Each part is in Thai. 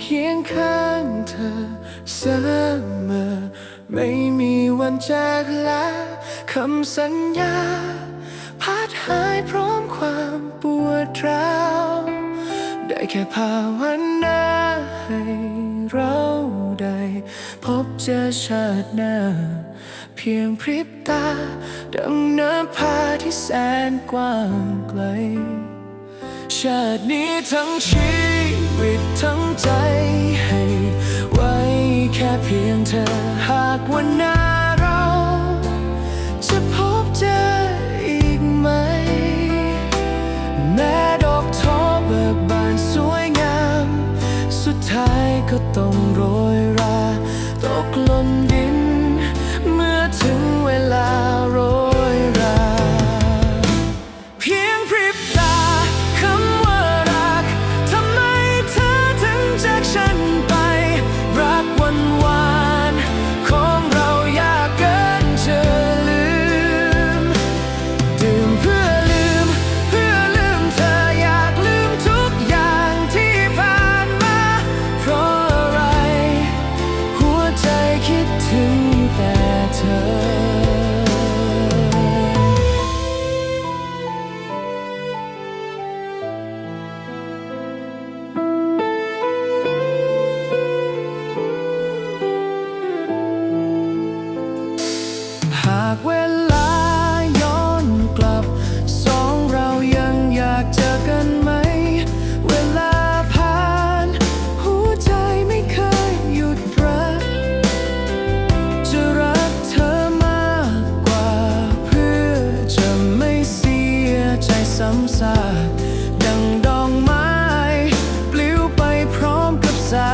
เคียงข้างเธอเสมอไม่มีวันจากลาคำสัญญาพัดหายพร้อมความปวดร้าวได้แค่ภาวนาให้เราได้พบเจอชาติหน้าเพียงพริบตาดังน้ำพาที่แสนกว้างไกลชาตินี้ทั้งชีวิตทั้งใจให้ไว้แค่เพียงเธอหากวันหน้าเราจะพบเจออีกไหมแม้ดอกท้อเบิกบานสวยงามสุดท้ายก็ต้องโรยราตกหล่นดินเมื่อถึงเวลาโรยราเพียงพริบตาคำว่ารักทำไมเธอถึงจากฉันไปรักวันวานของเรายากเกินจะลืมดื่มเพื่อลืมเธออยากลืมทุกอย่างที่ผ่านมาเพราะอะไรหัวใจคิดถึงแต่เธอหากเวลาย้อนกลับสองเรายังอยากเจอกันไหมเวลาผ่านหัวใจไม่เคยหยุดรักจะรักเธอมากกว่าเพื่อจะไม่เสียใจซ้ำซากดังดอกไม้ปลิวไปพร้อมกับสา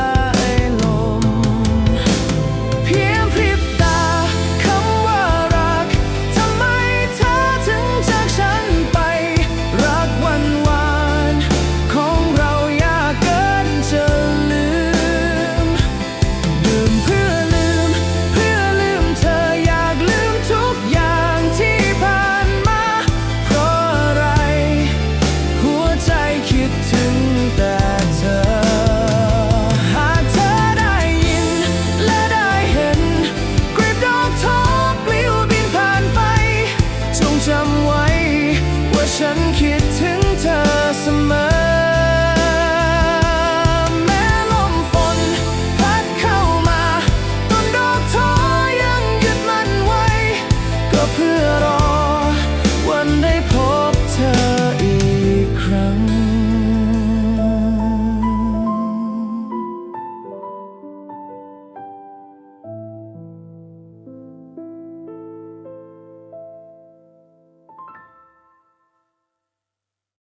ยลมเพียงพริบตาคำว่ารักทำไมเธอถึงจากฉันไปรักวันวานของเรายากเกินจะลืมดื่มเพื่อลืมเธออยากลืมทุกอย่างที่ผ่านมาเพราะอะไรหัวใจคิดถึงแต่เธอหากเธอได้ยินและได้เห็นกลีบดอกท้อปลิวบินผ่านไปจงจำไว้ว่าฉัน